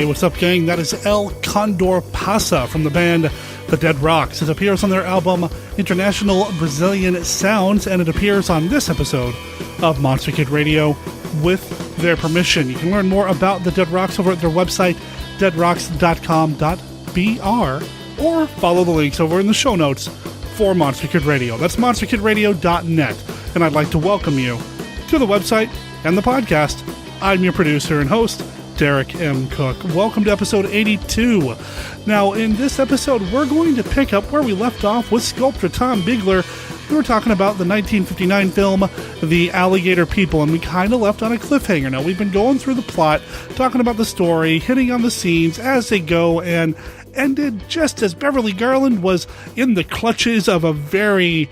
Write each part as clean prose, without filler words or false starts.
Hey, what's up, gang? That is El Condor Passa from the band The Dead Rocks. It appears on their album International Brazilian Sounds, and it appears on this episode of Monster Kid Radio with their permission. You can learn more about The Dead Rocks over at their website, deadrocks.com.br, or follow the links over in the show notes for Monster Kid Radio. That's monsterkidradio.net, and I'd like to welcome you to the website and the podcast. I'm your producer and host, Derek M. Cook. Welcome to episode 82. Now, in this episode, we're going to pick up where we left off with sculptor Tom Biegler. We were talking about the 1959 film, The Alligator People, and we kind of left on a cliffhanger. Now, we've been going through the plot, talking about the story, hitting on the scenes as they go, and ended just as Beverly Garland was in the clutches of a very,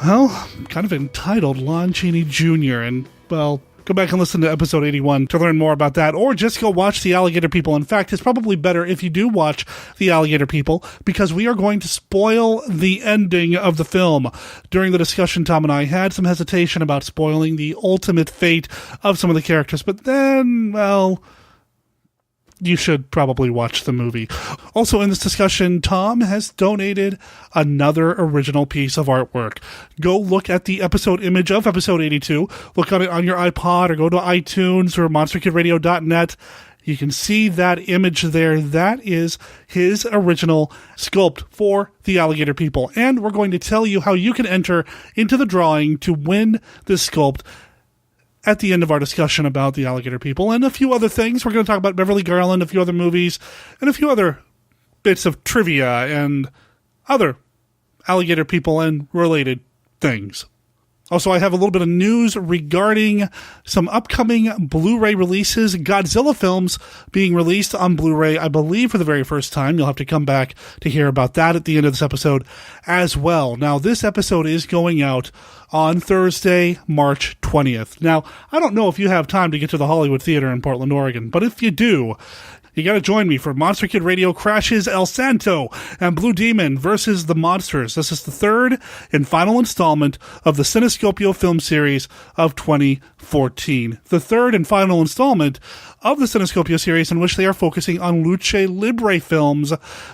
well, kind of entitled Lon Chaney Jr., and, well, go back and listen to episode 81 to learn more about that, or just go watch The Alligator People. In fact, it's probably better if you do watch The Alligator People, because we are going to spoil the ending of the film. During the discussion, Tom and I had some hesitation about spoiling the ultimate fate of some of the characters, but then, well, you should probably watch the movie. Also in this discussion, Tom has donated another original piece of artwork. Go look at the episode image of episode 82. Look on it on your iPod, or go to iTunes or monsterkidradio.net. You can see that image there. That is his original sculpt for The Alligator People. And we're going to tell you how you can enter into the drawing to win this sculpt at the end of our discussion about The Alligator People and a few other things. We're going to talk about Beverly Garland, a few other movies, and a few other bits of trivia and other Alligator People and related things. Also, I have a little bit of news regarding some upcoming Blu-ray releases. Godzilla films being released on Blu-ray, I believe, for the very first time. You'll have to come back to hear about that at the end of this episode as well. Now, this episode is going out on Thursday, March 20th. Now, I don't know if you have time to get to the Hollywood Theater in Portland, Oregon, but if you do, you got to join me for Monster Kid Radio Crashes El Santo and Blue Demon versus the Monsters. This is the third and final installment of the Cinescopio film series of 2014. The third and final installment of the Cinescopio series, in which they are focusing on Luce Libre films.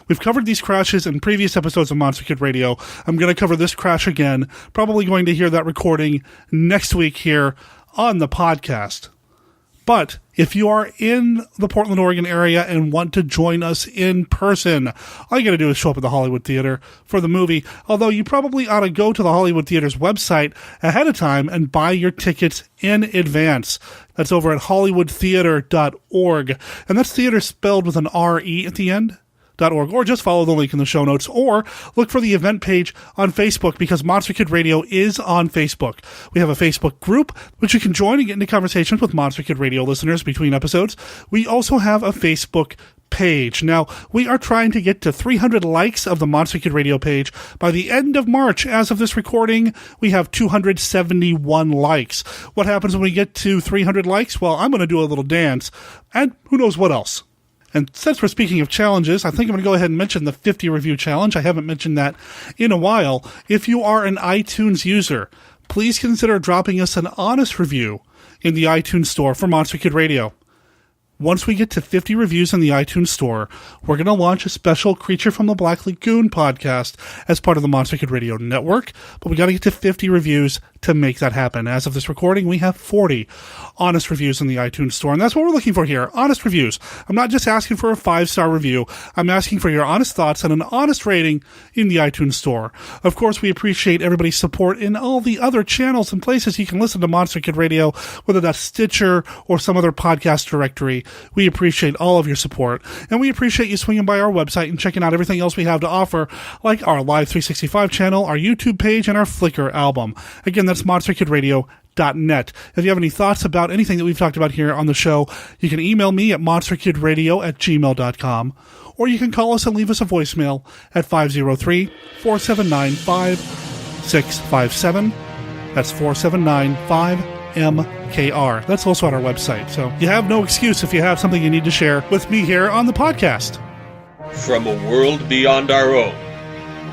We've covered these crashes in previous episodes of Monster Kid Radio. I'm going to cover this crash again. Probably going to hear that recording next week here on the podcast. But if you are in the Portland, Oregon area and want to join us in person, all you got to do is show up at the Hollywood Theater for the movie. Although you probably ought to go to the Hollywood Theater's website ahead of time and buy your tickets in advance. That's over at hollywoodtheater.org. And that's theater spelled with an R-E at the end. .org, or just follow the link in the show notes, or look for the event page on Facebook, because Monster Kid Radio is on Facebook. We have a Facebook group which you can join and get into conversations with Monster Kid Radio listeners between episodes. We also have a Facebook page. Now, we are trying to get to 300 likes of the Monster Kid Radio page by the end of March. As of this recording, we have 271 likes. What happens when we get to 300 likes? Well, I'm going to do a little dance, and who knows what else. And since we're speaking of challenges, I think I'm going to go ahead and mention the 50 review challenge. I haven't mentioned that in a while. If you are an iTunes user, please consider dropping us an honest review in the iTunes store for Monster Kid Radio. Once we get to 50 reviews in the iTunes store, we're going to launch a special Creature from the Black Lagoon podcast as part of the Monster Kid Radio network, but we got to get to 50 reviews to make that happen. As of this recording, we have 40 honest reviews in the iTunes store, and that's what we're looking for here, honest reviews. I'm not just asking for a 5-star review. I'm asking for your honest thoughts and an honest rating in the iTunes store. Of course, we appreciate everybody's support in all the other channels and places you can listen to Monster Kid Radio, whether that's Stitcher or some other podcast directory. We appreciate all of your support, and we appreciate you swinging by our website and checking out everything else we have to offer, like our Live 365 channel, our YouTube page, and our Flickr album. Again, that's monsterkidradio.net. If you have any thoughts about anything that we've talked about here on the show, you can email me at monsterkidradio@gmail.com, or you can call us and leave us a voicemail at 503-479-5657. That's 479-5MKR. That's also on our website. So you have no excuse if you have something you need to share with me here on the podcast. From a world beyond our own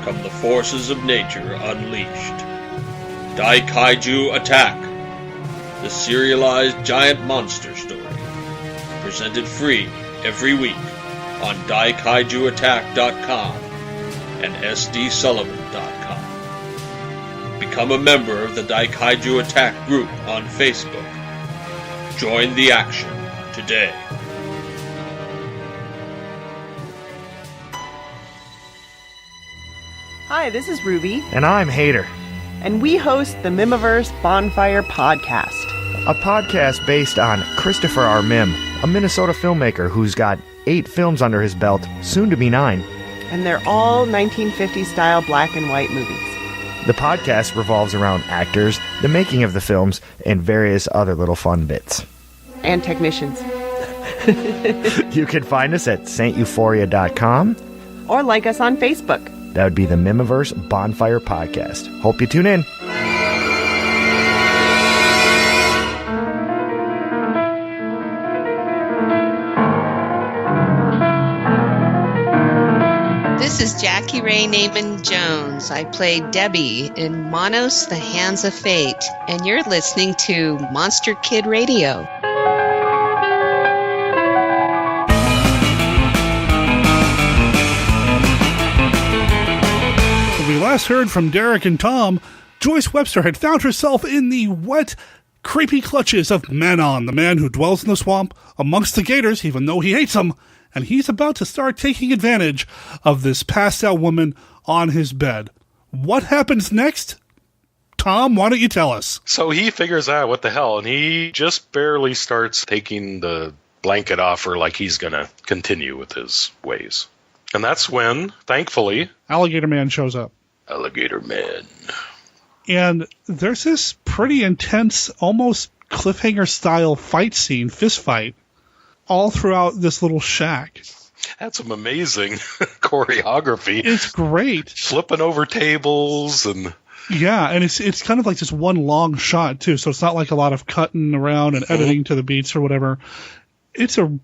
come the forces of nature unleashed. Daikaiju Attack, the serialized giant monster story, presented free every week on daikaijuattack.com and sdsullivan.com. Become a member of the Daikaiju Attack group on Facebook. Join the action today. Hi, this is Ruby. And I'm Hater. And we host the Mimiverse Bonfire Podcast. A podcast based on Christopher R. Mim, a Minnesota filmmaker who's got 8 films under his belt, soon to be 9. And they're all 1950s-style black and white movies. The podcast revolves around actors, the making of the films, and various other little fun bits. And technicians. You can find us at sainteuphoria.com. Or like us on Facebook. That would be the Mimiverse Bonfire Podcast. Hope you tune in. This is Jackie Ray Naaman Jones. I played Debbie in Monos, The Hands of Fate, and you're listening to Monster Kid Radio. When we last heard from Derek and Tom, Joyce Webster had found herself in the wet, creepy clutches of Manon, the man who dwells in the swamp amongst the gators, even though he hates them. And he's about to start taking advantage of this passed-out woman on his bed. What happens next? Tom, why don't you tell us? So he figures out what the hell, and he just barely starts taking the blanket off her like he's going to continue with his ways. And that's when, thankfully, Alligator Man shows up. Alligator Man. And there's this pretty intense, almost cliffhanger-style fight scene, fist fight, all throughout this little shack. That's some amazing choreography. It's great. Flipping over tables and... Yeah, and it's kind of like just one long shot, too, so it's not like a lot of cutting around and editing to the beats or whatever. It's a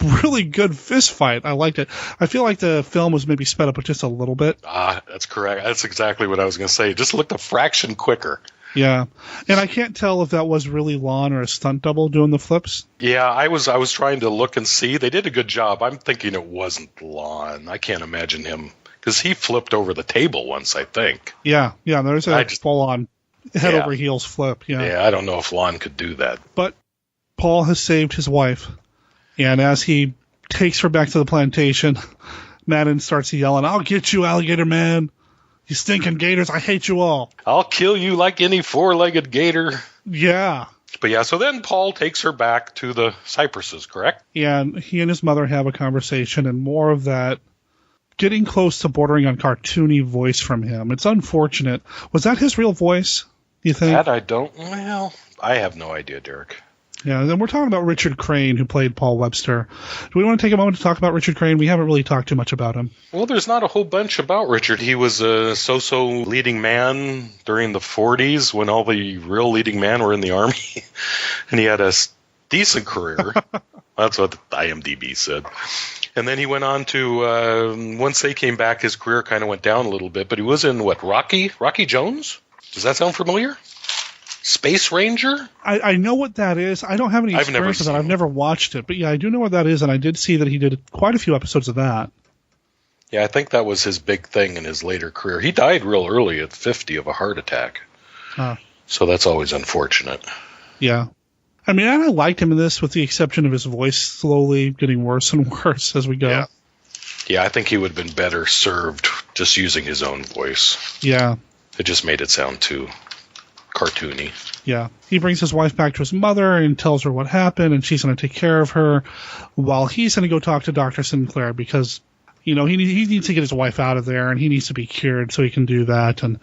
really good fist fight. I liked it. I feel like the film was maybe sped up just a little bit. That's correct. That's exactly what I was going to say. It just looked a fraction quicker. Yeah, and I can't tell if that was really Lon or a stunt double doing the flips. Yeah, I was trying to look and see. They did a good job. I'm thinking it wasn't Lon. I can't imagine him, because he flipped over the table once, I think. Yeah, there's a full-on head-over-heels flip. Yeah, I don't know if Lon could do that. But Paul has saved his wife, and as he takes her back to the plantation, Madden starts yelling, "I'll get you, Alligator Man! You stinking gators, I hate you all. I'll kill you like any four-legged gator." Yeah. But yeah, so then Paul takes her back to the cypresses, correct? And he and his mother have a conversation, and more of that getting close to bordering on cartoony voice from him. It's unfortunate. Was that his real voice, you think? That I have no idea, Derek. Yeah, and then we're talking about Richard Crane, who played Paul Webster. Do we want to take a moment to talk about Richard Crane? We haven't really talked too much about him. Well, there's not a whole bunch about Richard. He was a so-so leading man during the 40s when all the real leading men were in the Army. And he had a decent career. That's what IMDb said. And then he went on to, once they came back, his career kind of went down a little bit. But he was in, Rocky Jones? Does that sound familiar? Space Ranger? I know what that is. I don't have any experience with that. I've never watched it. But yeah, I do know what that is, and I did see that he did quite a few episodes of that. Yeah, I think that was his big thing in his later career. He died real early at 50 of a heart attack. So that's always unfortunate. Yeah. I mean, I liked him in this, with the exception of his voice slowly getting worse and worse as we go. Yeah, I think he would have been better served just using his own voice. Yeah. It just made it sound too cartoony. Yeah. He brings his wife back to his mother and tells her what happened, and she's going to take care of her, while he's going to go talk to Dr. Sinclair because, he needs to get his wife out of there, and he needs to be cured so he can do that. And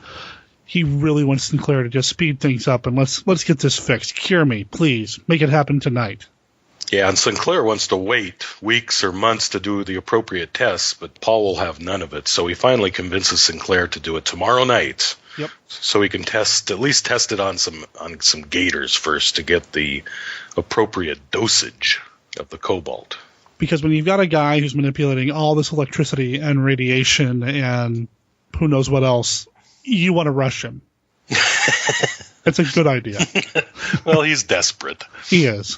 he really wants Sinclair to just speed things up and let's get this fixed. Cure me, please. Make it happen tonight. Yeah, and Sinclair wants to wait weeks or months to do the appropriate tests, but Paul will have none of it. So he finally convinces Sinclair to do it tomorrow night. Yep. So he can at least test it on some gators first to get the appropriate dosage of the cobalt. Because when you've got a guy who's manipulating all this electricity and radiation and who knows what else, you want to rush him. It's a good idea. Well, he's desperate. He is.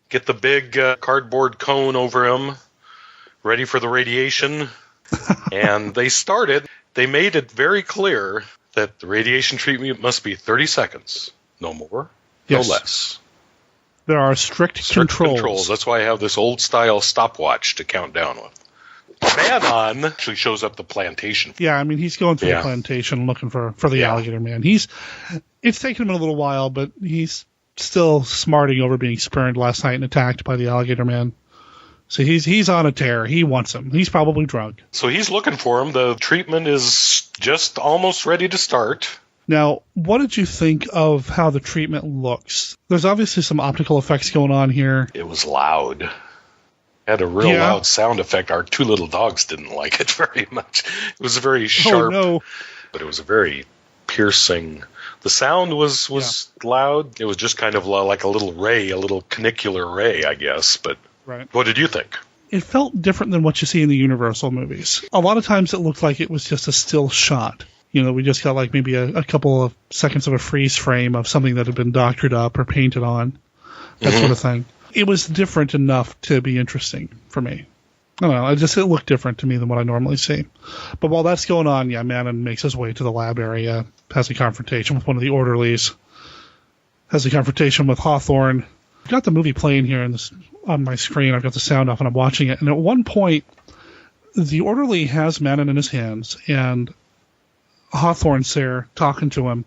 get the big cardboard cone over him, ready for the radiation. And they made it very clear that the radiation treatment must be 30 seconds, no more, no less. There are strict controls. That's why I have this old-style stopwatch to count down with. Man actually shows up the plantation. Yeah, I mean, he's going through the plantation looking for the alligator man. It's taken him a little while, but he's still smarting over being spurned last night and attacked by the alligator man. So he's on a tear. He wants him. He's probably drunk. So he's looking for him. The treatment is just almost ready to start. Now, what did you think of how the treatment looks? There's obviously some optical effects going on here. It was loud. It had a real loud sound effect. Our two little dogs didn't like it very much. It was very sharp, but it was a very piercing. The sound was loud. It was just kind of like a little ray, a little canicular ray, I guess. But what did you think? It felt different than what you see in the Universal movies. A lot of times it looked like it was just a still shot. You know, we just got like maybe a couple of seconds of a freeze frame of something that had been doctored up or painted on, that sort of thing. It was different enough to be interesting for me. I don't know, it looked different to me than what I normally see. But while that's going on, Manon makes his way to the lab area, has a confrontation with one of the orderlies, has a confrontation with Hawthorne. I've got the movie playing here on my screen. I've got the sound off and I'm watching it. And at one point, the orderly has Manon in his hands, and Hawthorne's there talking to him,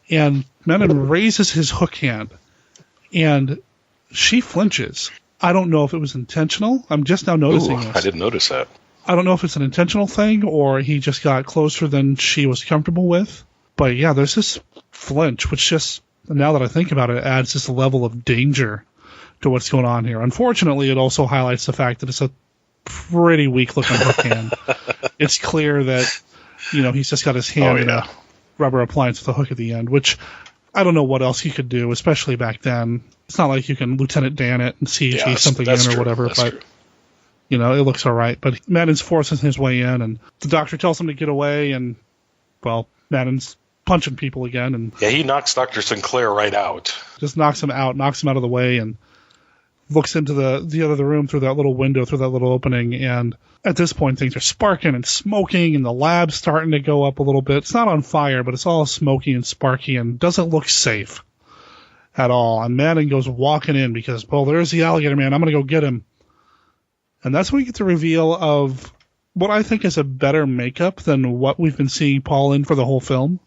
and Manon raises his hook hand, and she flinches. I don't know if it was intentional. I'm just now noticing this. I didn't notice that. I don't know if it's an intentional thing or he just got closer than she was comfortable with. But yeah, there's this flinch, which just, now that I think about it, adds this level of danger to what's going on here. Unfortunately, it also highlights the fact that it's a pretty weak-looking hook hand. It's clear that, he's just got his hand in a rubber appliance with a hook at the end, which I don't know what else he could do, especially back then. It's not like you can Lieutenant Dan it and CG something in or whatever, but it looks all right. But Madden's forcing his way in, and the doctor tells him to get away, and, well, Madden's punching people again. And he knocks Dr. Sinclair right out. Just knocks him out of the way, and looks into the other room through that little window, through that little opening, and at this point things are sparking and smoking, and the lab's starting to go up a little bit. It's not on fire, but it's all smoky and sparky and doesn't look safe at all. And Madden goes walking in because, well, there's the alligator man. I'm going to go get him. And that's when we get the reveal of what I think is a better makeup than what we've been seeing Paul in for the whole film.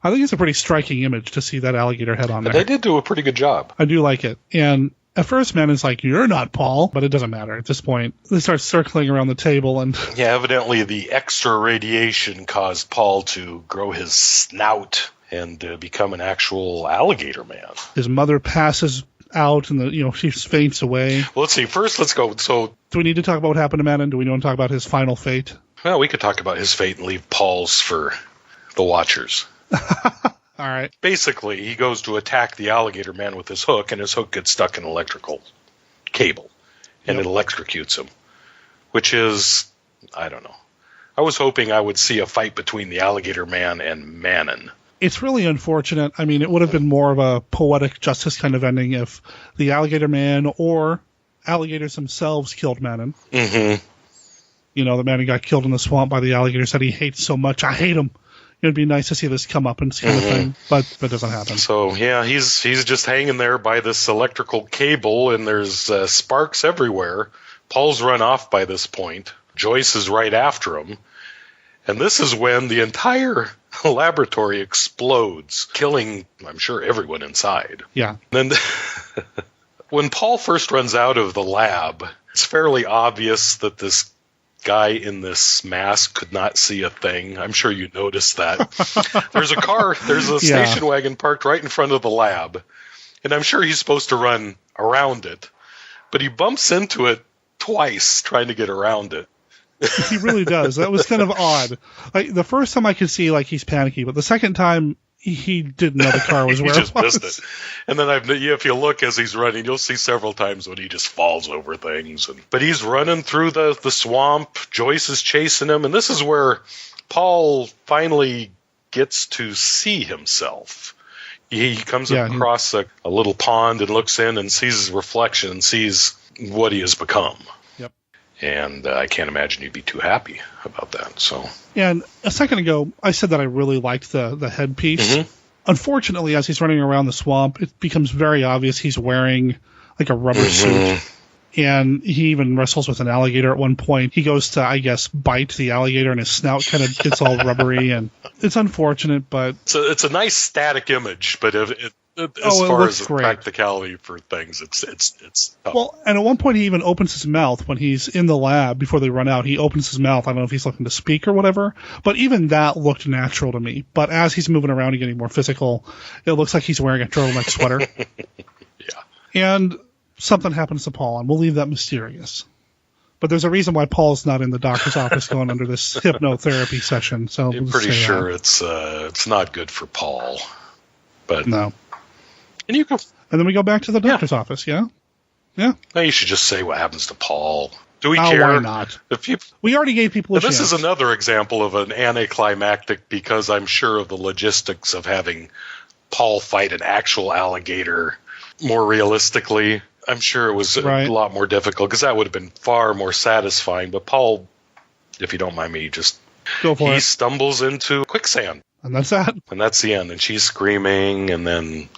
I think it's a pretty striking image to see that alligator head on there. They did do a pretty good job. I do like it. And at first, Madden's like, "You're not Paul," but it doesn't matter. At this point, they start circling around the table, and evidently the extra radiation caused Paul to grow his snout and become an actual alligator man. His mother passes out, and she faints away. Well, let's see. First, let's go. So, do we need to talk about what happened to Madden? Do we want to talk about his final fate? Well, we could talk about his fate and leave Paul's for the watchers. All right. Basically, he goes to attack the alligator man with his hook, and his hook gets stuck in an electrical cable, and it electrocutes him, which is, I don't know. I was hoping I would see a fight between the alligator man and Manon. It's really unfortunate. I mean, it would have been more of a poetic justice kind of ending if the alligator man or alligators themselves killed Manon. Mm-hmm. The Manon got killed in the swamp by the alligators that he hates so much. I hate him. It'd be nice to see this come up and kind of thing, but that doesn't happen. So, he's just hanging there by this electrical cable, and there's sparks everywhere. Paul's run off by this point. Joyce is right after him. And this is when the entire laboratory explodes, killing, I'm sure, everyone inside. Yeah. Then when Paul first runs out of the lab, it's fairly obvious that this guy in this mask could not see a thing. I'm sure you noticed that. There's a station wagon parked right in front of the lab, and I'm sure he's supposed to run around it, but he bumps into it twice trying to get around it. He really does. That was kind of odd. Like the first time I could see he's panicky, but the second time he didn't know the car was where he just it was. missed it. And then if you look as he's running, you'll see several times when he just falls over things. But he's running through the swamp. Joyce is chasing him. And this is where Paul finally gets to see himself. He comes across a little pond and looks in and sees his reflection and sees what he has become. Yep. And I can't imagine you'd be too happy about that. So. And a second ago, I said that I really liked the headpiece. Mm-hmm. Unfortunately, as he's running around the swamp, it becomes very obvious he's wearing like a rubber suit. And he even wrestles with an alligator at one point. He goes to, I guess, bite the alligator, and his snout kind of gets all rubbery. And it's unfortunate, but... It's a nice static image, but as far as the practicality for things, it's tough. Well, and at one point he even opens his mouth when he's in the lab before they run out. He opens his mouth. I don't know if he's looking to speak or whatever, but even that looked natural to me. But as he's moving around and getting more physical, it looks like he's wearing a turtleneck sweater. Yeah. And something happens to Paul, and we'll leave that mysterious. But there's a reason why Paul's not in the doctor's office going under this hypnotherapy session. So I'm pretty sure it's not good for Paul. But no. And you go. And then we go back to the doctor's office. Yeah. Yeah. No, you should just say what happens to Paul. Do we care? Why not? If we already gave people a chance. This is another example of an anticlimactic because I'm sure of the logistics of having Paul fight an actual alligator more realistically. I'm sure it was a lot more difficult because that would have been far more satisfying. But Paul, if you don't mind me, just go for it. He stumbles into quicksand. And that's that. And that's the end. And she's screaming, and then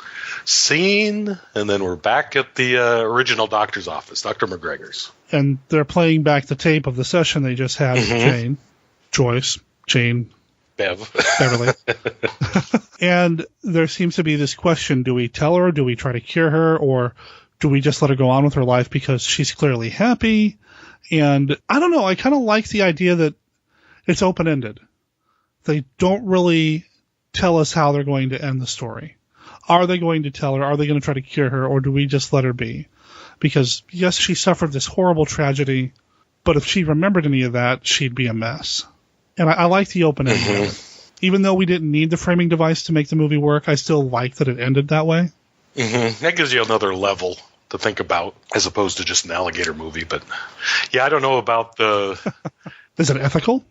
scene, and then we're back at the original doctor's office, Dr. McGregor's. And they're playing back the tape of the session they just had with Jane, Joyce, Jane, Beverly. And there seems to be this question, do we tell her, do we try to cure her, or do we just let her go on with her life because she's clearly happy? And I don't know, I kind of like the idea that it's open-ended. They don't really tell us how they're going to end the story. Are they going to tell her? Are they going to try to cure her? Or do we just let her be? Because, yes, she suffered this horrible tragedy, but if she remembered any of that, she'd be a mess. And I like the open end of it. Even though we didn't need the framing device to make the movie work, I still like that it ended that way. That gives you another level to think about, as opposed to just an alligator movie. But, yeah, I don't know about the... Is it ethical?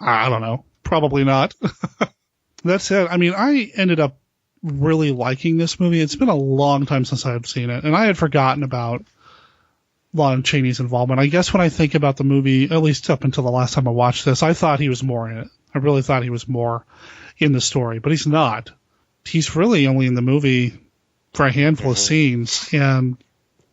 I don't know. Probably not. That said, I mean, I ended up really liking this movie. It's been a long time since I've seen it, and I had forgotten about Lon Chaney's involvement. I guess when I think about the movie, at least up until the last time I watched this, I thought he was more in it. I really thought he was more in the story, but he's not. He's really only in the movie for a handful of scenes, and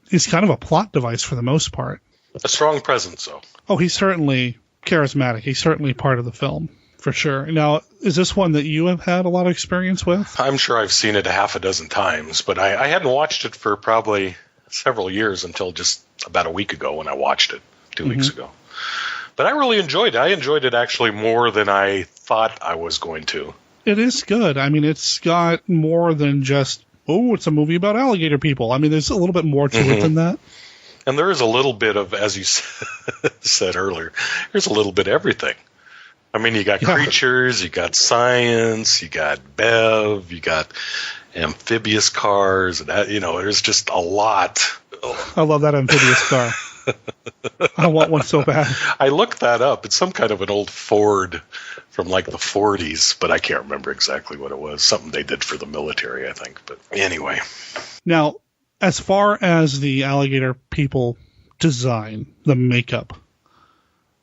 he's kind of a plot device for the most part. A strong presence, though. Oh, he's certainly charismatic. He's certainly part of the film, for sure. Now, is this one that you have had a lot of experience with? I'm sure I've seen it a half a dozen times, but I hadn't watched it for probably several years until just about a week ago when I watched it, 2 weeks ago. But I really enjoyed it. I enjoyed it actually more than I thought I was going to. It is good. I mean, it's got more than just, oh, it's a movie about alligator people. I mean, there's a little bit more to it than that. And there is a little bit of, as you said earlier, there's a little bit of everything. I mean, you got creatures, you got science, you got Bev, you got amphibious cars, and that, there's just a lot. I love that amphibious car. I want one so bad. I looked that up. It's some kind of an old Ford from like the 40s, but I can't remember exactly what it was. Something they did for the military, I think. But anyway. Now, as far as the Alligator People design, the makeup,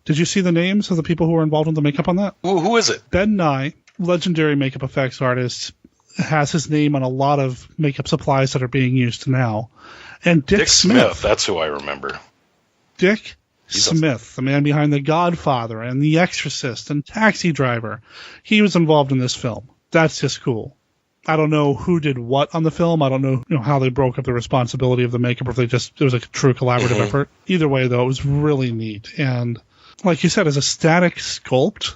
did you see the names of the people who were involved in the makeup on that? Who is it? Ben Nye, legendary makeup effects artist, has his name on a lot of makeup supplies that are being used now. And Dick Smith. That's who I remember. Dick Smith, the man behind The Godfather and The Exorcist and Taxi Driver. He was involved in this film. That's just cool. I don't know who did what on the film. I don't know, how they broke up the responsibility of the makeup, or if it was a true collaborative effort. Either way, though, it was really neat. And like you said, as a static sculpt,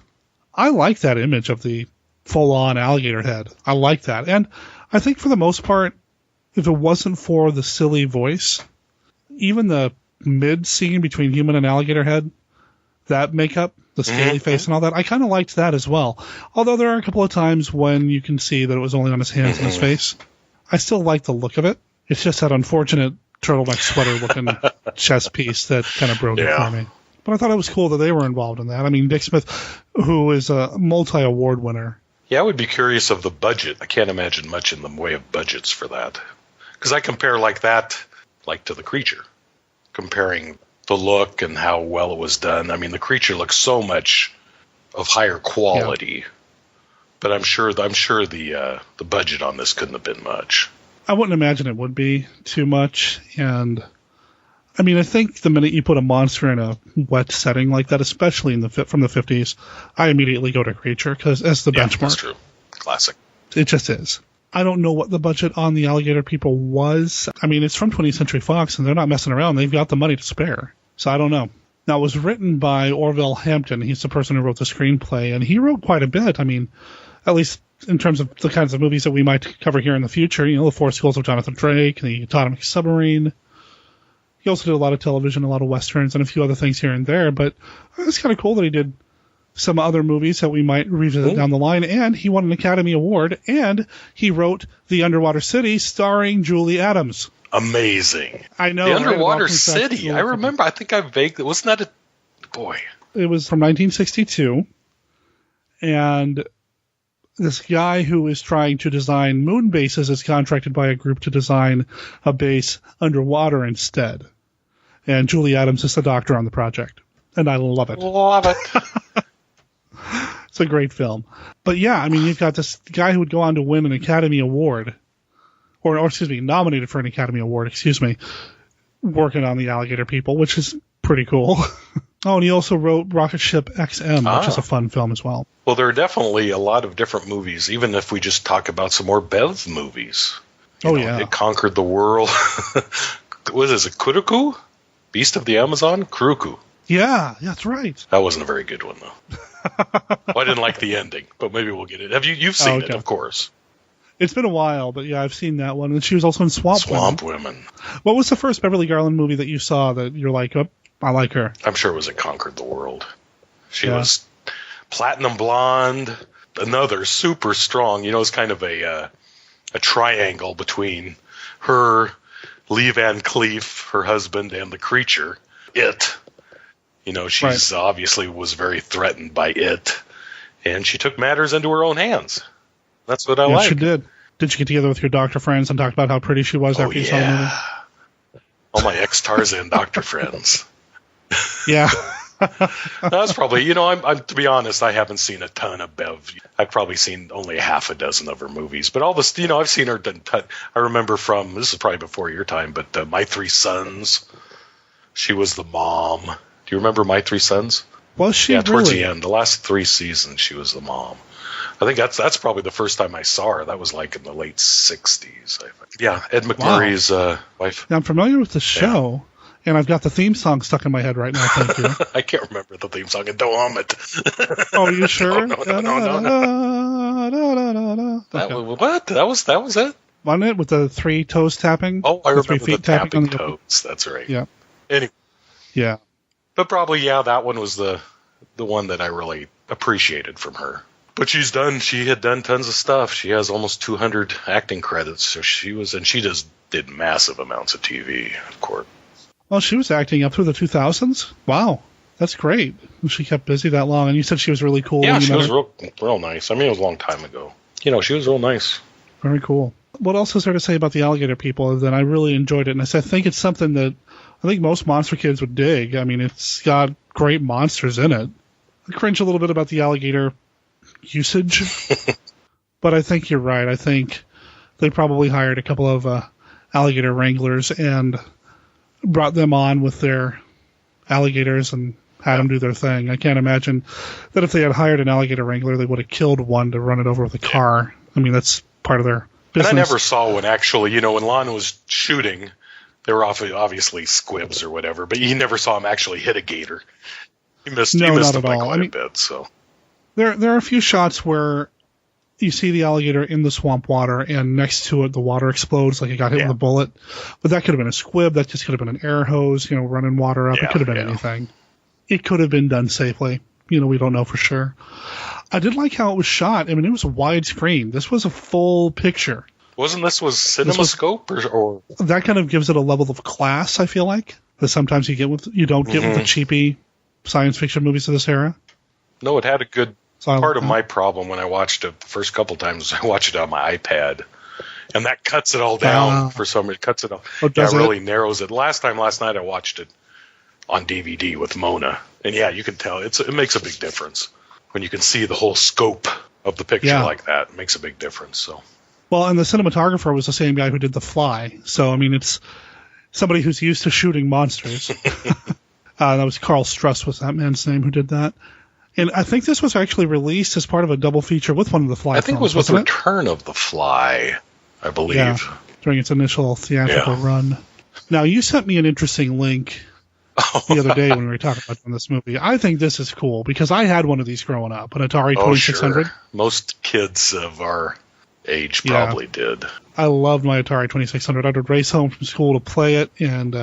I like that image of the full-on alligator head. I like that. And I think for the most part, if it wasn't for the silly voice, even the mid-scene between human and alligator head, that makeup, the scaly face and all that, I kind of liked that as well. Although there are a couple of times when you can see that it was only on his hands and his face. I still like the look of it. It's just that unfortunate turtleneck sweater-looking chest piece that kind of broke it for me. But I thought it was cool that they were involved in that. I mean, Dick Smith, who is a multi-award winner, Yeah, I would be curious of the budget. I can't imagine much in the way of budgets for that. Because I compare like that, like to The Creature. Comparing the look and how well it was done. I mean, The Creature looks so much of higher quality. Yeah. But I'm sure the budget on this couldn't have been much. I wouldn't imagine it would be too much. And I mean, I think the minute you put a monster in a wet setting like that, especially from the 50s, I immediately go to Creature because as the benchmark. That's true. Classic. It just is. I don't know what the budget on the Alligator People was. I mean, it's from 20th Century Fox, and they're not messing around. They've got the money to spare. So I don't know. Now, it was written by Orville Hampton. He's the person who wrote the screenplay, and he wrote quite a bit. I mean, at least in terms of the kinds of movies that we might cover here in the future. You know, The Four Schools of Jonathan Drake, The Atomic Submarine. He also did a lot of television, a lot of westerns, and a few other things here and there. But it's kind of cool that he did some other movies that we might revisit down the line. And he won an Academy Award, and he wrote The Underwater City, starring Julie Adams. Amazing. I know. The Underwater City. I remember. I think I vaguely... Wasn't that a... Boy. It was from 1962. And this guy who is trying to design moon bases is contracted by a group to design a base underwater instead. And Julie Adams is the doctor on the project. And I love it. Love it. It's a great film. But yeah, I mean, you've got this guy who would go on to win an Academy Award, or excuse me, nominated for an Academy Award, working on the Alligator People, which is pretty cool. Oh, and he also wrote Rocket Ship XM, which is a fun film as well. Well, there are definitely a lot of different movies, even if we just talk about some more Bev movies. Yeah. It conquered the world. What is it, Kuruku? Beast of the Amazon? Kuruku. Yeah, that's right. That wasn't a very good one, though. Well, I didn't like the ending, but maybe we'll get it. You've seen it, of course. It's been a while, but yeah, I've seen that one. And she was also in Swamp Women. What was the first Beverly Garland movie that you saw that you're like, oh, I like her? I'm sure it was It Conquered the World. She was platinum blonde, another super strong. You know, it's kind of a triangle between her, Lee Van Cleef, her husband, and the creature, It. You know, she's obviously was very threatened by It, and she took matters into her own hands. That's what I like. She did. Did you get together with your doctor friends and talk about how pretty she was after you saw the movie? All my ex-Tarzan doctor friends. Yeah. That's probably, you know, I'm to be honest, I haven't seen a ton of Bev. I've probably seen only a half a dozen of her movies, but all this, you know, I've seen her. I remember from, this is probably before your time, but My Three Sons, she was the mom. Do you remember My Three Sons? Was she? Yeah, towards really? the end, the last 3 seasons, she was the mom. I think that's probably the first time I saw her. That was like in the late 60s, I think. Yeah, Ed McMurray's wife. Now, I'm familiar with the show, and I've got the theme song stuck in my head right now. Thank you. I can't remember the theme song. Don't hum it. Oh, are you sure? No. What? That was it? Wasn't it with the 3 toes tapping? Oh, I remember 3 feet the tapping on the toes. That's right. Yeah. Anyway. Yeah. But probably, that one was the one that I really appreciated from her. But she had done tons of stuff. She has almost 200 acting credits. So she just did massive amounts of TV, of course. Well, she was acting up through the 2000s. Wow. That's great. She kept busy that long. And you said she was really cool. Yeah, she was real nice. I mean, it was a long time ago. You know, she was real nice. Very cool. What else is there to say about the Alligator People? Then I really enjoyed it. And I think it's something that I think most monster kids would dig. I mean, it's got great monsters in it. I cringe a little bit about the alligator usage, but I think you're right. I think they probably hired a couple of alligator wranglers and brought them on with their alligators and had them do their thing. I can't imagine that if they had hired an alligator wrangler, they would have killed one to run it over with a car. I mean, that's part of their business. And I never saw one actually, you know, when Lon was shooting, they were obviously squibs or whatever, but you never saw him actually hit a gator. He missed him by quite a bit, so. There are a few shots where you see the alligator in the swamp water, and next to it, the water explodes like it got hit with a bullet. But that could have been a squib. That just could have been an air hose, you know, running water up. It could have been anything. It could have been done safely. You know, we don't know for sure. I did like how it was shot. I mean, it was a widescreen. This was a full picture. Wasn't this CinemaScope or? That kind of gives it a level of class, I feel like, that sometimes you don't get with the cheapy science fiction movies of this era. No, it had a good So part of my problem when I watched it the first couple times, I watched it on my iPad. And that cuts it all down for some reason. It cuts it off. Oh, does it it? really narrows it. Last night I watched it on DVD with Mona. And yeah, you can tell it makes a big difference. When you can see the whole scope of the picture like that, it makes a big difference. So, well, and the cinematographer was the same guy who did The Fly. So, I mean, it's somebody who's used to shooting monsters. That was Carl Struss was that man's name who did that. And I think this was actually released as part of a double feature with one of the Fly I think it was with Return of the Fly, I believe. Yeah, during its initial theatrical run. Now, you sent me an interesting link the other day when we were talking about this movie. I think this is cool because I had one of these growing up, an Atari 2600. Sure. Most kids of our age probably did. I loved my Atari 2600. I would race home from school to play it and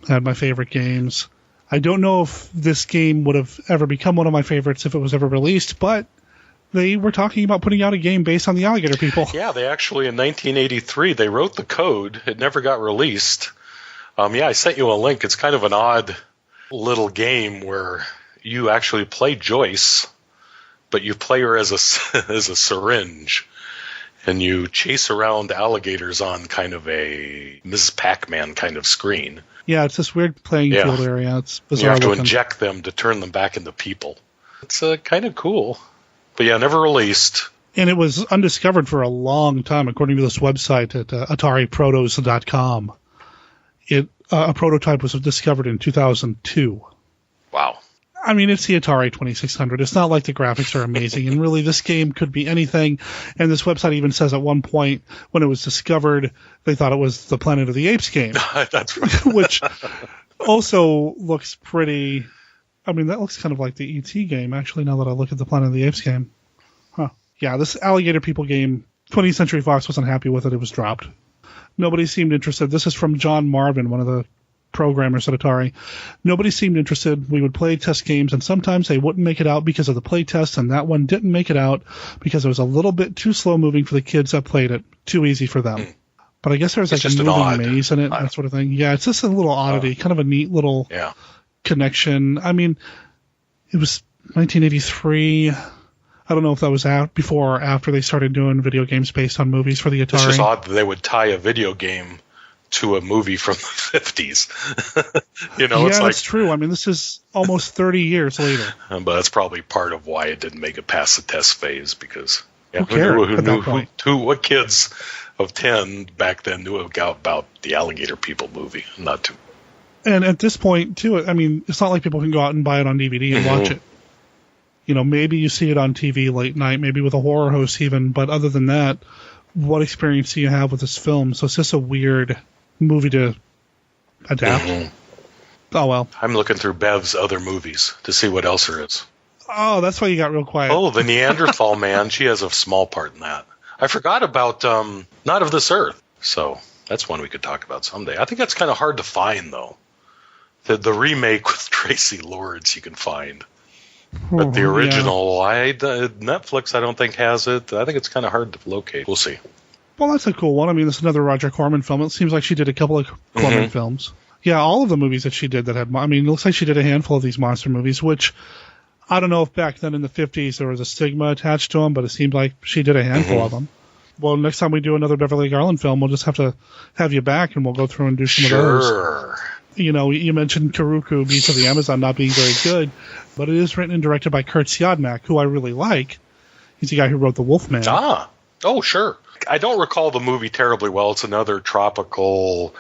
had my favorite games. I don't know if this game would have ever become one of my favorites if it was ever released, but they were talking about putting out a game based on the Alligator People. Yeah, they actually, in 1983, they wrote the code. It never got released. I sent you a link. It's kind of an odd little game where you actually play Joyce, but you play her as a syringe, and you chase around alligators on kind of a Ms. Pac-Man kind of screen. Yeah, it's this weird playing field area. It's bizarre. You have to looking. inject them to turn them back into people. It's kind of cool. But yeah, never released. And it was undiscovered for a long time, according to this website at AtariProtos.com. A prototype was discovered in 2002. Wow. I mean, it's the Atari 2600. It's not like the graphics are amazing. And really, this game could be anything. And this website even says at one point, when it was discovered, they thought it was the Planet of the Apes game. That's right. Which also looks pretty... I mean, that looks kind of like the E.T. game, actually, now that I look at the Planet of the Apes game. Huh. Yeah, this Alligator People game, 20th Century Fox wasn't happy with it. It was dropped. Nobody seemed interested. This is from John Marvin, one of the programmers at Atari. Nobody seemed interested. We would play test games, and sometimes they wouldn't make it out because of the play test, and that one didn't make it out because it was a little bit too slow-moving for the kids that played it. Too easy for them. But I guess there was like a moving maze in it, that sort of thing. Yeah, it's just a little oddity, kind of a neat little connection. I mean, it was 1983. I don't know if that was out before or after they started doing video games based on movies for the Atari. It's just odd that they would tie a video game to a movie from the 50s. It's like, that's true. I mean, this is almost 30 years later. But that's probably part of why it didn't make it past the test phase, because who cared what kids of 10 back then knew about the Alligator People movie? Not too. And at this point, too, I mean, it's not like people can go out and buy it on DVD and watch it. Maybe you see it on TV late night, maybe with a horror host even, but other than that, what experience do you have with this film? So it's just a weird movie to adapt. Oh, well. I'm looking through Bev's other movies to see what else there is. Oh, that's why you got real quiet. Oh, the Neanderthal Man. She has a small part in that. I forgot about Not of This Earth. So that's one we could talk about someday. I think that's kind of hard to find, though. The remake with Tracy Lords you can find. But the original, Netflix, I don't think has it. I think it's kind of hard to locate. We'll see. Well, that's a cool one. I mean, it's another Roger Corman film. It seems like she did a couple of Corman films. Yeah, all of the movies that she did that had... I mean, it looks like she did a handful of these monster movies, which I don't know if back then in the 50s there was a stigma attached to them, but it seemed like she did a handful of them. Well, next time we do another Beverly Garland film, we'll just have to have you back and we'll go through and do some of those. You mentioned Karuku, Beasts of the Amazon, not being very good, but it is written and directed by Kurt Siodmak, who I really like. He's the guy who wrote The Wolfman. Oh, sure. I don't recall the movie terribly well. It's another tropical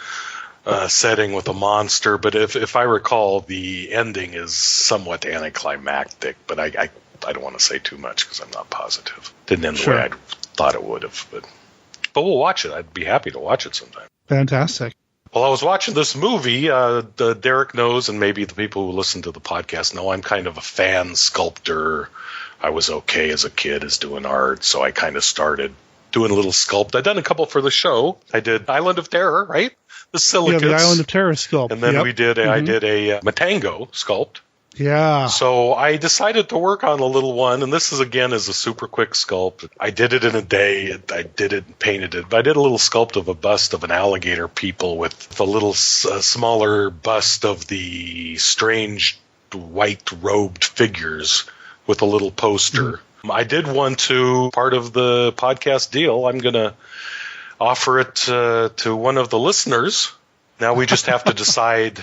setting with a monster, but if I recall, the ending is somewhat anticlimactic, but I don't want to say too much because I'm not positive. Didn't end the way I thought it would have, but we'll watch it. I'd be happy to watch it sometime. Fantastic. Well, I was watching this movie. Derek knows, and maybe the people who listen to the podcast know, I'm kind of a fan sculptor. I was okay as a kid as doing art, so I kind of started doing a little sculpt. I've done a couple for the show. I did Island of Terror, right? The Silicates. Yeah, the Island of Terror sculpt. And then I did a Matango sculpt. Yeah. So I decided to work on a little one, and this is a super quick sculpt. I did it in a day. I did it and painted it. But I did a little sculpt of a bust of an Alligator People with a little smaller bust of the strange white-robed figures with a little poster. I did want to, part of the podcast deal, I'm going to offer it to one of the listeners. Now we just have to decide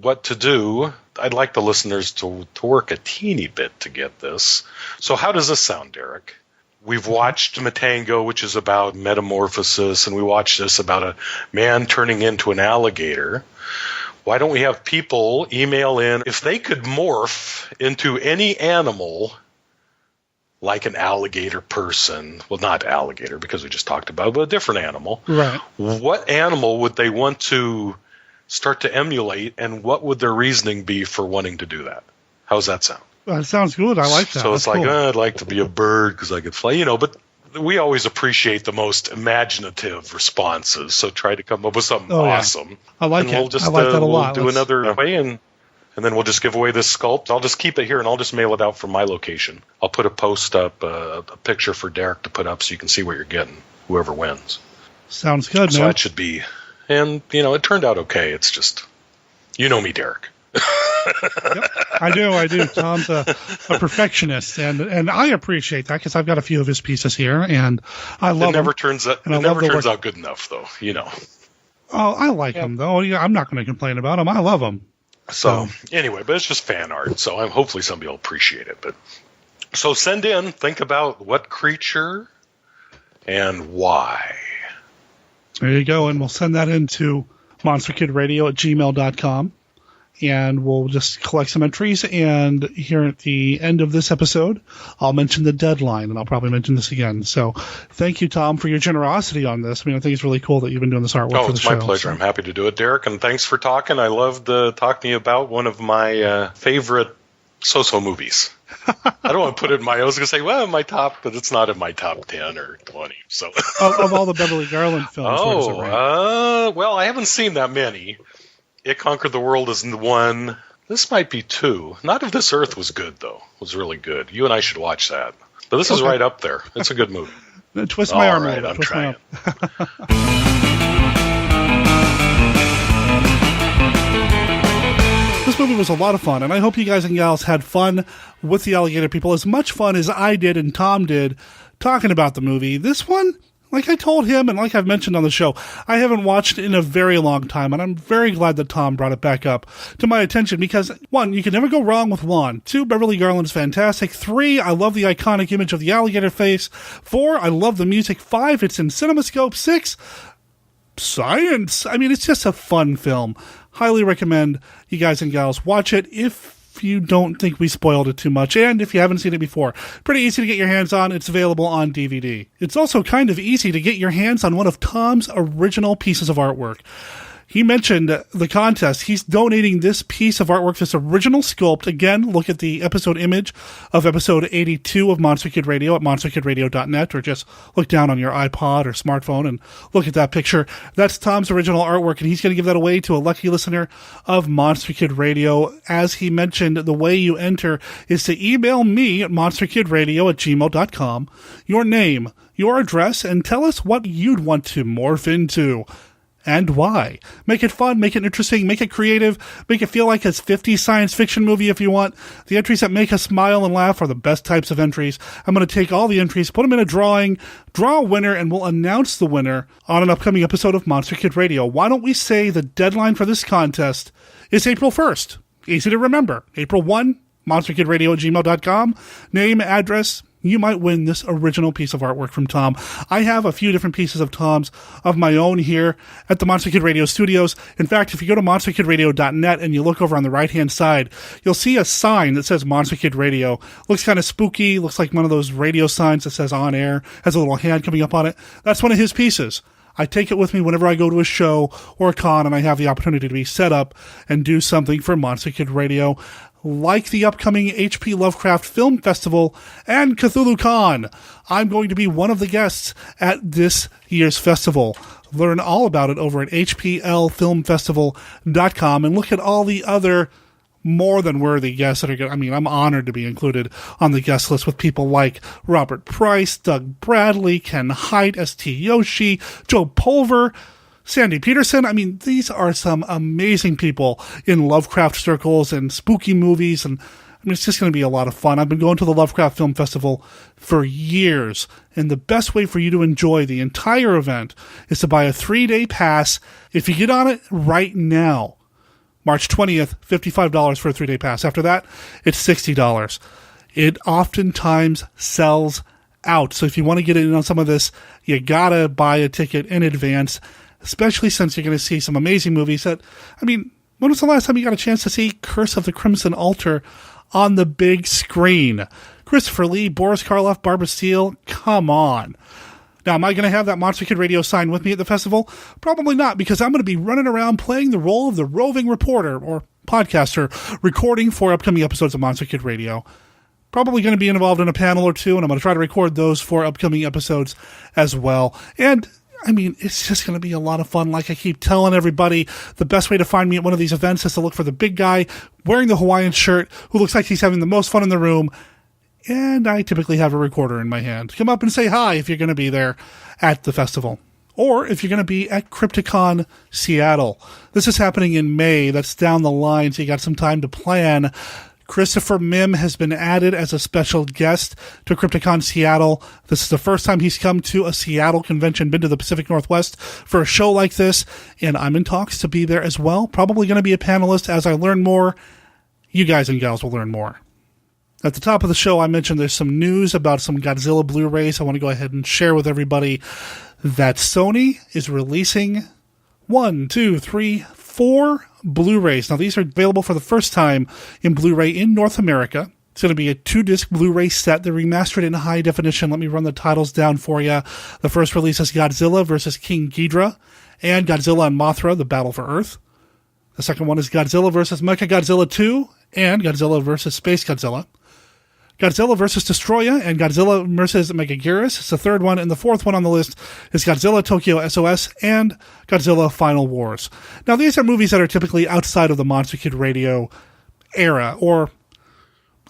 what to do. I'd like the listeners to work a teeny bit to get this. So how does this sound, Derek? We've watched Matango, which is about metamorphosis, and we watched this about a man turning into an alligator. Why don't we have people email in if they could morph into any animal, like an alligator person. Well, not alligator, because we just talked about it, but a different animal. Right. What animal would they want to start to emulate, and what would their reasoning be for wanting to do that? How's that sound? That sounds good. I like that. So it's That's like, cool. I'd like to be a bird because I could fly, but we always appreciate the most imaginative responses. So try to come up with something awesome. I like and it. We'll just, I like that a lot. We'll do another way, and then we'll just give away this sculpt. I'll just keep it here, and I'll just mail it out from my location. I'll put a post up, a picture for Derek to put up so you can see what you're getting, whoever wins. Sounds good, So man. that should be, and, it turned out okay. It's just, you know me, Derek. Yep, I do. Tom's a perfectionist, and I appreciate that because I've got a few of his pieces here, and I love It never them. turns out, And I love the work. out good enough, though, Oh, I like them, though. Yeah, I'm not going to complain about them. I love them. So anyway, but it's just fan art, so hopefully somebody will appreciate it. But so send in, think about what creature and why. There you go, and we'll send that into monsterkidradio@gmail.com. And we'll just collect some entries, and here at the end of this episode, I'll mention the deadline, and I'll probably mention this again. So thank you, Tom, for your generosity on this. I think it's really cool that you've been doing this artwork for the show. Oh, it's my pleasure. So. I'm happy to do it, Derek, and thanks for talking. I loved talking to you about one of my favorite so-so movies. I don't want to put it in I was going to say, well, my top, but it's not in my top 10 or 20. So of all the Beverly Garland films. where does it rank? Well, I haven't seen that many. It Conquered the World is one. This might be two. Not If This Earth was good, though. It was really good. You and I should watch that. But this is right up there. It's a good movie. Twist my arm. Right, I'm Twist my trying. arm. This movie was a lot of fun, and I hope you guys and gals had fun with the Alligator People. As much fun as I did and Tom did talking about the movie. This one, like I told him, and like I've mentioned on the show, I haven't watched it in a very long time, and I'm very glad that Tom brought it back up to my attention because, 1, you can never go wrong with Juan. 2, Beverly Garland is fantastic. 3, I love the iconic image of the alligator face. 4, I love the music. 5, it's in CinemaScope. 6, science. It's just a fun film. Highly recommend you guys and gals watch it if you don't think we spoiled it too much, and if you haven't seen it before. Pretty easy to get your hands on. It's available on DVD. It's also kind of easy to get your hands on one of Tom's original pieces of artwork. He mentioned the contest. He's donating this piece of artwork, this original sculpt. Again, look at the episode image of episode 82 of Monster Kid Radio at monsterkidradio.net, or just look down on your iPod or smartphone and look at that picture. That's Tom's original artwork, and he's going to give that away to a lucky listener of Monster Kid Radio. As he mentioned, the way you enter is to email me at monsterkidradio@gmail.com, your name, your address, and tell us what you'd want to morph into. And why. Make it fun, make it interesting, make it creative, make it feel like a 50s science fiction movie if you want. The entries that make us smile and laugh are the best types of entries. I'm going to take all the entries, put them in a drawing, draw a winner, and we'll announce the winner on an upcoming episode of Monster Kid Radio. Why don't we say the deadline for this contest is April 1st? Easy to remember. April 1, monsterkidradio@gmail.com. Name, address. You might win this original piece of artwork from Tom. I have a few different pieces of Tom's of my own here at the Monster Kid Radio studios. In fact, if you go to monsterkidradio.net and you look over on the right-hand side, you'll see a sign that says Monster Kid Radio. Looks kind of spooky. Looks like one of those radio signs that says on air. Has a little hand coming up on it. That's one of his pieces. I take it with me whenever I go to a show or a con and I have the opportunity to be set up and do something for Monster Kid Radio, like the upcoming H.P. Lovecraft Film Festival and Cthulhu Con. I'm going to be one of the guests at this year's festival. Learn all about it over at hplfilmfestival.com and look at all the other more than worthy guests that are going. I'm honored to be included on the guest list with people like Robert Price, Doug Bradley, Ken Haidt, S.T. Yoshi, Joe Pulver, Sandy Peterson. These are some amazing people in Lovecraft circles and spooky movies, and I mean, it's just going to be a lot of fun. I've been going to the Lovecraft Film Festival for years, and the best way for you to enjoy the entire event is to buy a 3-day pass. If you get on it right now, March 20th, $55 for a 3-day pass. After that, it's $60. It oftentimes sells out. So if you want to get in on some of this, you gotta buy a ticket in advance, especially since you're going to see some amazing movies that, I mean, when was the last time you got a chance to see Curse of the Crimson Altar on the big screen? Christopher Lee, Boris Karloff, Barbara Steele, come on. Now, am I going to have that Monster Kid Radio sign with me at the festival? Probably not, because I'm going to be running around playing the role of the roving reporter or podcaster, recording for upcoming episodes of Monster Kid Radio. Probably going to be involved in a panel or two, and I'm going to try to record those for upcoming episodes as well. And, I mean, it's just going to be a lot of fun. Like I keep telling everybody, the best way to find me at one of these events is to look for the big guy wearing the Hawaiian shirt who looks like he's having the most fun in the room. And I typically have a recorder in my hand. Come up and say hi if you're going to be there at the festival. Or if you're going to be at Crypticon Seattle. This is happening in May. That's down the line, so you got some time to plan. Christopher Mim has been added as a special guest to Crypticon Seattle. This is the first time he's come to a Seattle convention, been to the Pacific Northwest for a show like this, and I'm in talks to be there as well. Probably going to be a panelist. As I learn more, you guys and gals will learn more. At the top of the show, I mentioned there's some news about some Godzilla Blu-rays. I want to go ahead and share with everybody that Sony is releasing 4 Blu-rays. Now, these are available for the first time in Blu-ray in North America. It's going to be a 2-disc Blu-ray set. They're remastered in high definition. Let me run the titles down for you. The first release is Godzilla vs. King Ghidorah and Godzilla and Mothra, The Battle for Earth. The second one is Godzilla vs. Mechagodzilla 2 and Godzilla vs. Space Godzilla. Godzilla vs. Destroya and Godzilla vs. Megaguirus. It's the third one, and the fourth one on the list is Godzilla Tokyo SOS and Godzilla Final Wars. Now, these are movies that are typically outside of the Monster Kid Radio era, or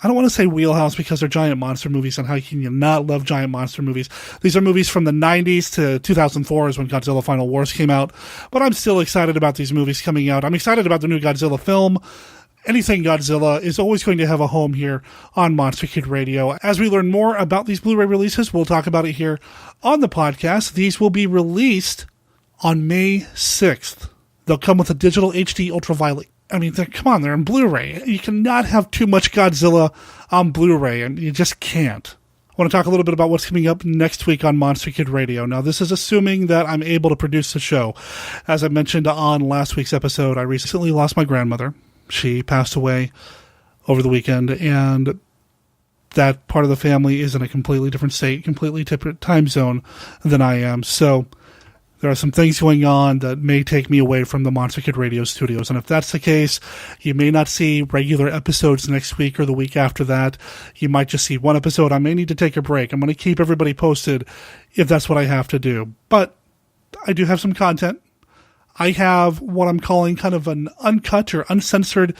I don't want to say wheelhouse because they're giant monster movies, and how can you not love giant monster movies? These are movies from the 90s to 2004 is when Godzilla Final Wars came out, but I'm still excited about these movies coming out. I'm excited about the new Godzilla film. Anything Godzilla is always going to have a home here on Monster Kid Radio. As we learn more about these Blu-ray releases, we'll talk about it here on the podcast. These will be released on May 6th. They'll come with a digital HD ultraviolet. I mean, come on, they're in Blu-ray. You cannot have too much Godzilla on Blu-ray, and you just can't. I want to talk a little bit about what's coming up next week on Monster Kid Radio. Now, this is assuming that I'm able to produce the show. As I mentioned on last week's episode, I recently lost my grandmother. She passed away over the weekend, and that part of the family is in a completely different state, completely different time zone than I am. So there are some things going on that may take me away from the Monster Kid Radio studios. And if that's the case, you may not see regular episodes next week or the week after that. You might just see one episode. I may need to take a break. I'm going to keep everybody posted if that's what I have to do. But I do have some content. I have what I'm calling kind of an uncut or uncensored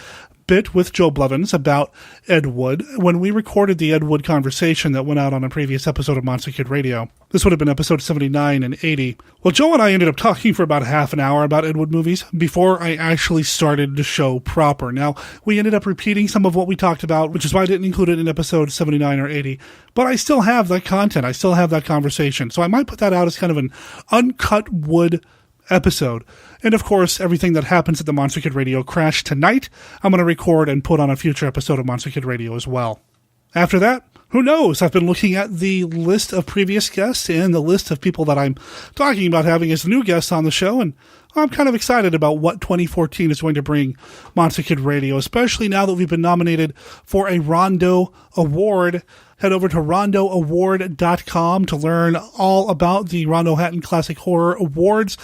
bit with Joe Blevins about Ed Wood. When we recorded the Ed Wood conversation that went out on a previous episode of Monster Kid Radio, this would have been episode 79 and 80. Well, Joe and I ended up talking for about half an hour about Ed Wood movies before I actually started the show proper. Now, we ended up repeating some of what we talked about, which is why I didn't include it in episode 79 or 80. But I still have that content. I still have that conversation. So I might put that out as kind of an uncut Wood episode. And of course, everything that happens at the Monster Kid Radio Crash tonight, I'm going to record and put on a future episode of Monster Kid Radio as well. After that, who knows? I've been looking at the list of previous guests and the list of people that I'm talking about having as new guests on the show, and I'm kind of excited about what 2014 is going to bring Monster Kid Radio, especially now that we've been nominated for a Rondo Award. Head over to rondoaward.com to learn all about the Rondo Hatton Classic Horror Awards.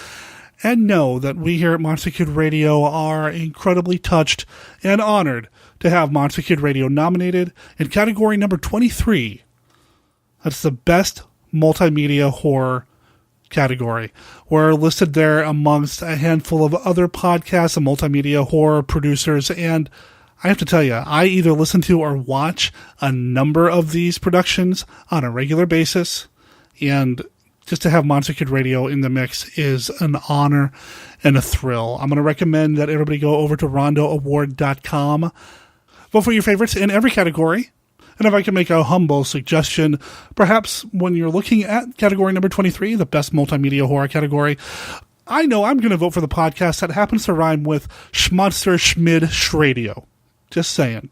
And know that we here at Monster Kid Radio are incredibly touched and honored to have Monster Kid Radio nominated in category number 23. That's the best multimedia horror category. We're listed there amongst a handful of other podcasts and multimedia horror producers, and I have to tell you, I either listen to or watch a number of these productions on a regular basis, and just to have Monster Kid Radio in the mix is an honor and a thrill. I'm going to recommend that everybody go over to rondoaward.com. Vote for your favorites in every category. And if I can make a humble suggestion, perhaps when you're looking at category number 23, the best multimedia horror category, I know I'm going to vote for the podcast that happens to rhyme with Schmonster Schmid Schradio. Just saying.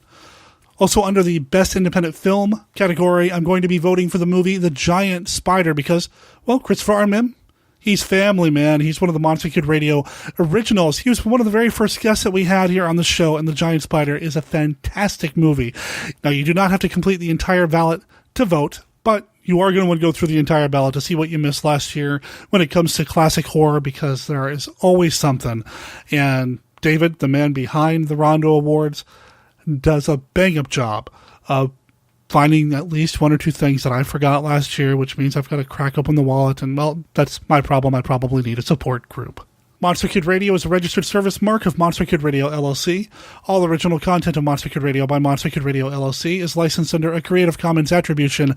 Also, under the Best Independent Film category, I'm going to be voting for the movie The Giant Spider because, well, Christopher R. Mim, he's family, man. He's one of the Monster Kid Radio originals. He was one of the very first guests that we had here on the show, and The Giant Spider is a fantastic movie. Now, you do not have to complete the entire ballot to vote, but you are going to want to go through the entire ballot to see what you missed last year when it comes to classic horror, because there is always something. And David, the man behind the Rondo Awards, does a bang-up job of finding at least one or two things that I forgot last year, which means I've got to crack open the wallet, and, well, that's my problem. I probably need a support group. Monster Kid Radio is a registered service mark of Monster Kid Radio LLC. All original content of Monster Kid Radio by Monster Kid Radio LLC is licensed under a Creative Commons Attribution,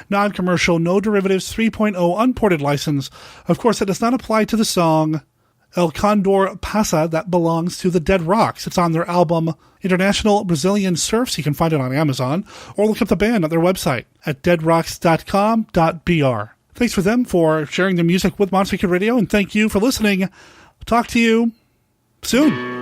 Non-Commercial, No Derivatives 3.0 Unported license. Of course, it does not apply to the song El Condor Pasa that belongs to the Dead Rocks. It's on their album International Brazilian Surfs. You can find it on Amazon, or look up the band at their website at deadrocks.com.br. Thanks for them for sharing their music with Monster Kid Radio, and thank you for listening. Talk to you soon.